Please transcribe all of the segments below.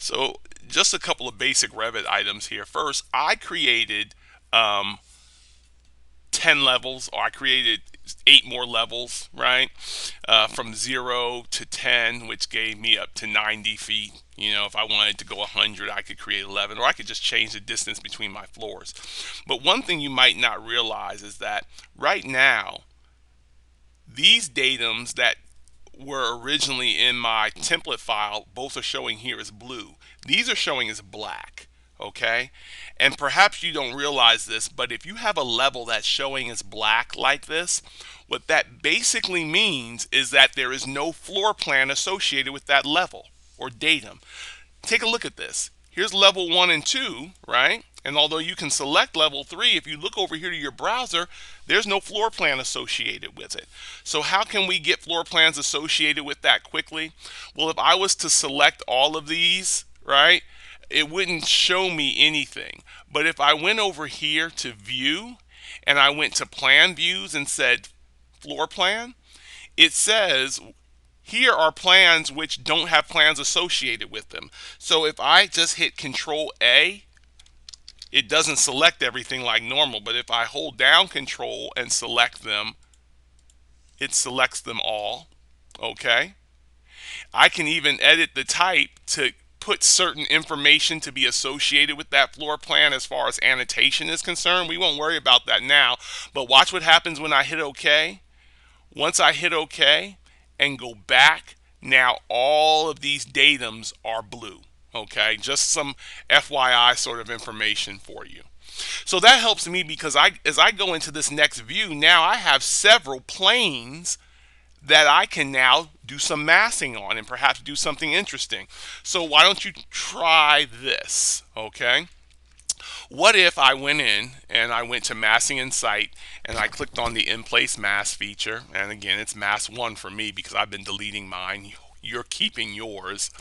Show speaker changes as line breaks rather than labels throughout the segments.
So just a couple of basic Revit items here. First, I created um, 10 levels, or I created 8 more levels, right? From 0 to 10, which gave me up to 90 feet. You know, if I wanted to go 100, I could create 11, or I could just change the distance between my floors. But one thing you might not realize is that right now, these datums that were originally in my template file, both are showing here as blue. These are showing as black, okay? And perhaps you don't realize this, but if you have a level that's showing as black like this, what that basically means is that there is no floor plan associated with that level or datum. Take a look at this. Here's level 1 and 2, right? And although you can select level 3, if you look over here to your browser, there's no floor plan associated with it. So how can we get floor plans associated with that quickly? Well, if I was to select all of these, right, it wouldn't show me anything. But if I went over here to view and I went to plan views and said floor plan, it says here are plans which don't have plans associated with them. So if I just hit Control A, it doesn't select everything like normal, but if I hold down Control and select them, it selects them all. Okay. I can even edit the type to put certain information to be associated with that floor plan as far as annotation is concerned. We won't worry about that now, but watch what happens when I hit OK. Once I hit OK and go back, now all of these datums are blue. Okay, just some FYI sort of information for you. So that helps me because as I go into this next view, now I have several planes that I can now do some massing on and perhaps do something interesting. So why don't you try this, okay? What if I went in and I went to massing in site and I clicked on the in place mass feature, and again it's mass 1 for me because I've been deleting mine. You're keeping yours.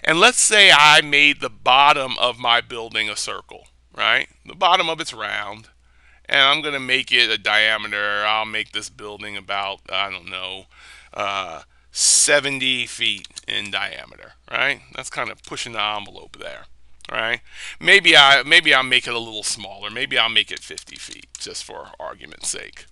And let's say I made the bottom of my building a circle, right? The bottom of it's round, and I'm going to make it a diameter. I'll make this building about, I don't know, 70 feet in diameter, right? That's kind of pushing the envelope there, right? Maybe I'll make it a little smaller. Maybe I'll make it 50 feet just for argument's sake.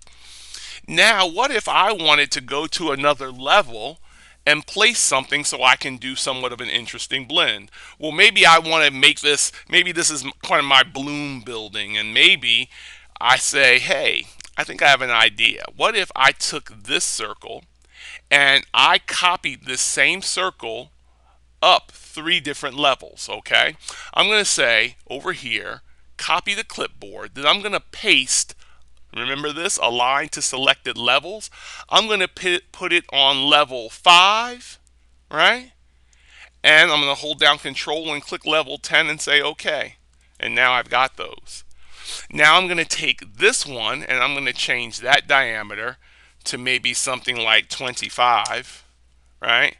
Now, what if I wanted to go to another level and place something so I can do somewhat of an interesting blend? Well, maybe I want to make this, maybe this is kind of my bloom building, and maybe I say, hey, I think I have an idea. What if I took this circle and I copied this same circle up 3 different levels, okay? I'm going to say over here, copy the clipboard, then I'm going to paste, remember this, align to selected levels. I'm going to put it on level 5, right? And I'm going to hold down Control and click level 10 and say OK. And now I've got those. Now I'm going to take this one and I'm going to change that diameter to maybe something like 25, right?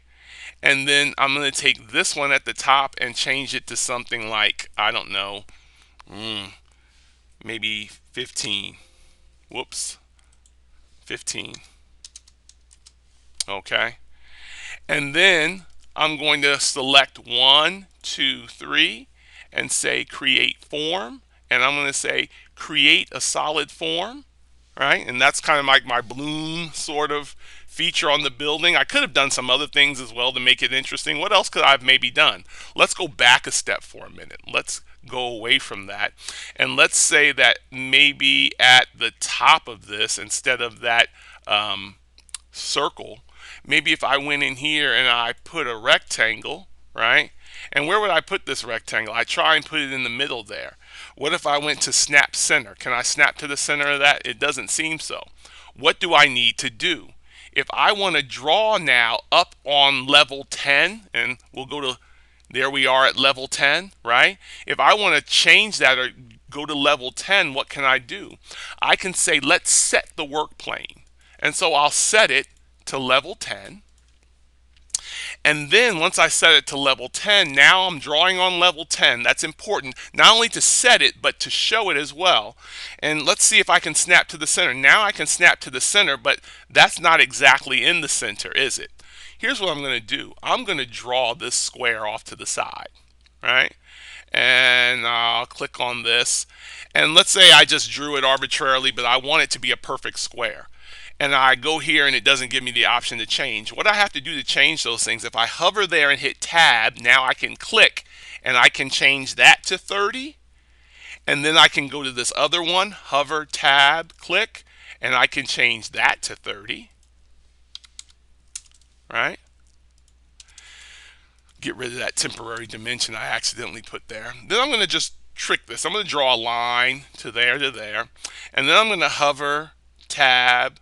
And then I'm going to take this one at the top and change it to something like, I don't know, maybe 15. Whoops, 15. Okay. And then I'm going to select 1, 2, 3 and say create form. And I'm going to say create a solid form, right? And that's kind of like my bloom sort of feature on the building. I could have done some other things as well to make it interesting. What else could I have maybe done? Let's go back a step for a minute. Let's go away from that. And let's say that maybe at the top of this, instead of that circle, maybe if I went in here and I put a rectangle, right? And where would I put this rectangle? I try and put it in the middle there. What if I went to snap center? Can I snap to the center of that? It doesn't seem so. What do I need to do? If I want to draw now up on level 10, and we'll go to, there we are at level 10, right? If I want to change that or go to level 10, what can I do? I can say, let's set the work plane. And so I'll set it to level 10. And then once I set it to level 10, now I'm drawing on level 10. That's important, not only to set it, but to show it as well. And let's see if I can snap to the center. Now I can snap to the center, but that's not exactly in the center, is it? Here's what I'm going to do. I'm going to draw this square off to the side, right? And I'll click on this. And let's say I just drew it arbitrarily, but I want it to be a perfect square. And I go here and it doesn't give me the option to change. What I have to do to change those things, if I hover there and hit tab, now I can click and I can change that to 30. And then I can go to this other one, hover, tab, click, and I can change that to 30, right? Get rid of that temporary dimension I accidentally put there. Then I'm going to just trick this. I'm going to draw a line to there, and then I'm going to hover, tab,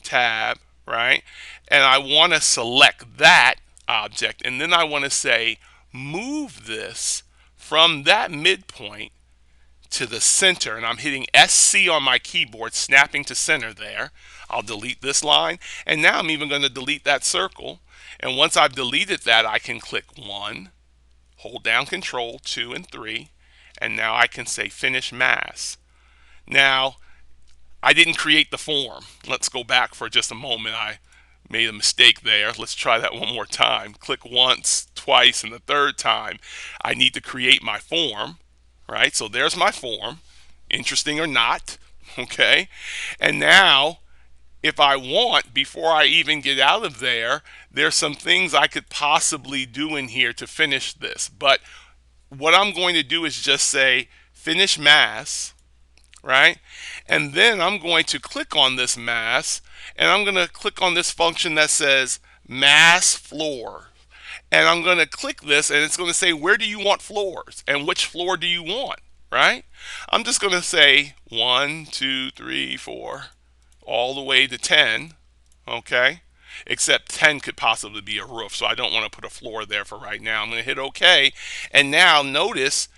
tab, right? And I want to select that object, and then I want to say move this from that midpoint to the center, and I'm hitting SC on my keyboard, snapping to center there. I'll delete this line, and now I'm even going to delete that circle. And once I've deleted that, I can click 1, hold down Control, 2, and 3, and now I can say Finish Mask. Now, I didn't create the form. Let's go back for just a moment. I made a mistake there. Let's try that one more time. Click once, twice, and the third time. I need to create my form, right? So there's my form, interesting or not, okay? And now, if I want, before I even get out of there, there's some things I could possibly do in here to finish this. But what I'm going to do is just say Finish Mask, right? And then I'm going to click on this mask, and I'm going to click on this function that says Mask Floor. And I'm going to click this, and it's going to say, where do you want floors? And which floor do you want, right? I'm just going to say 1, 2, 3, 4, all the way to 10, okay? Except 10 could possibly be a roof, so I don't want to put a floor there for right now. I'm going to hit OK, and now notice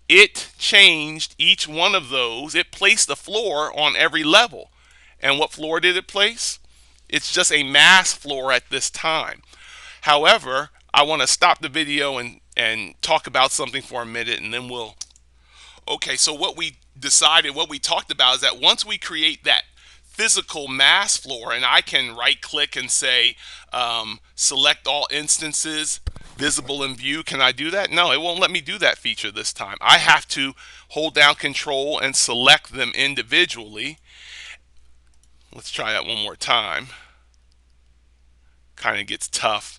it changed each one of those. It placed a floor on every level. And what floor did it place? It's just a mask floor at this time. However, I want to stop the video and talk about something for a minute, and then we'll... Okay, so what we decided, what we talked about is that once we create that physical mask floor, and I can right click and say select all instances visible in view. Can I do that? No, it won't let me do that feature this time. I have to hold down Control and select them individually. Let's try that one more time. Kind of gets tough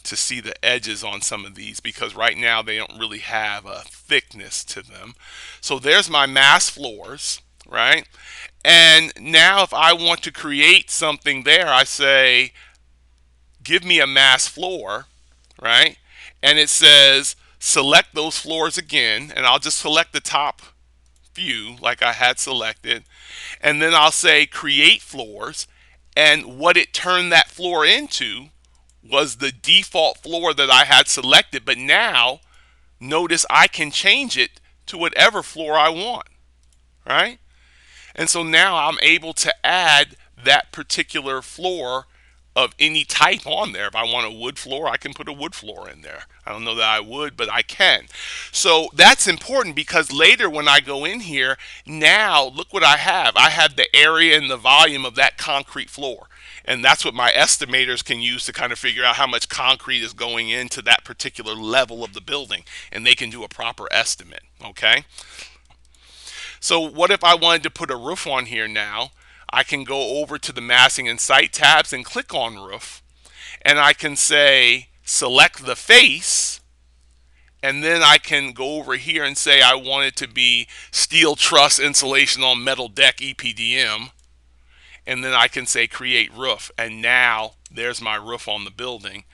to see the edges on some of these because right now they don't really have a thickness to them. So there's my mask floors, right? And now if I want to create something there, I say give me a mask floor, right? And it says select those floors again, and I'll just select the top few like I had selected, and then I'll say create floors, and what it turned that floor into was the default floor that I had selected, but now notice I can change it to whatever floor I want, right? And so now I'm able to add that particular floor of any type on there. If I want a wood floor, I can put a wood floor in there. I don't know that I would, but I can. So that's important because later when I go in here, now look what I have. I have the area and the volume of that concrete floor. And that's what my estimators can use to kind of figure out how much concrete is going into that particular level of the building. And they can do a proper estimate, okay? So what if I wanted to put a roof on here now? I can go over to the massing and site tabs and click on roof, and I can say select the face, and then I can go over here and say I want it to be steel truss insulation on metal deck EPDM, and then I can say create roof, and now there's my roof on the building.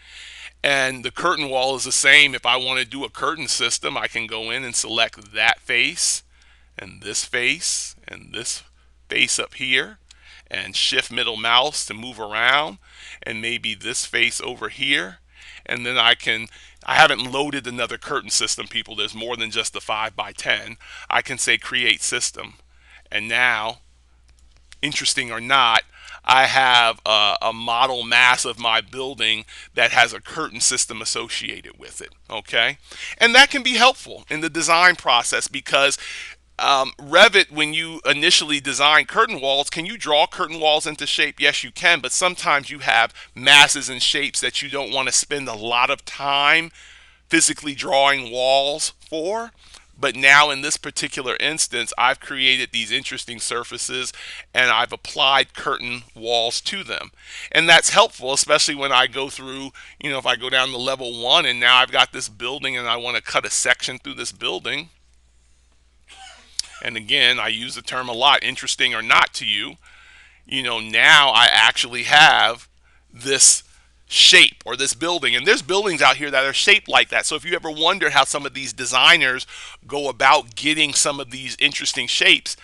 And the curtain wall is the same. If I want to do a curtain system, I can go in and select that face and this face up here, and shift middle mouse to move around, and maybe this face over here. And then I haven't loaded another curtain system, people. There's more than just the 5x10. I can say create system, and now, interesting or not, I have a model mass of my building that has a curtain system associated with it, okay? And that can be helpful in the design process because Revit, when you initially design curtain walls, can you draw curtain walls into shape? Yes, you can, but sometimes you have masses and shapes that you don't want to spend a lot of time physically drawing walls for. But now in this particular instance, I've created these interesting surfaces and I've applied curtain walls to them. And that's helpful, especially when I go through, if I go down to level 1 and now I've got this building and I want to cut a section through this building. And again, I use the term a lot, interesting or not to you, now I actually have this shape or this building. And there's buildings out here that are shaped like that. So if you ever wonder how some of these designers go about getting some of these interesting shapes,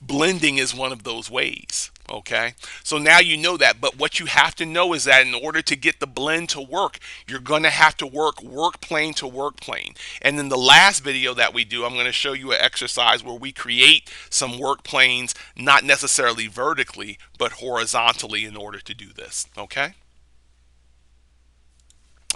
blending is one of those ways. Okay, so now you know that, but what you have to know is that in order to get the blend to work, you're going to have to work plane to work plane. And in the last video that we do, I'm going to show you an exercise where we create some work planes, not necessarily vertically, but horizontally in order to do this. Okay.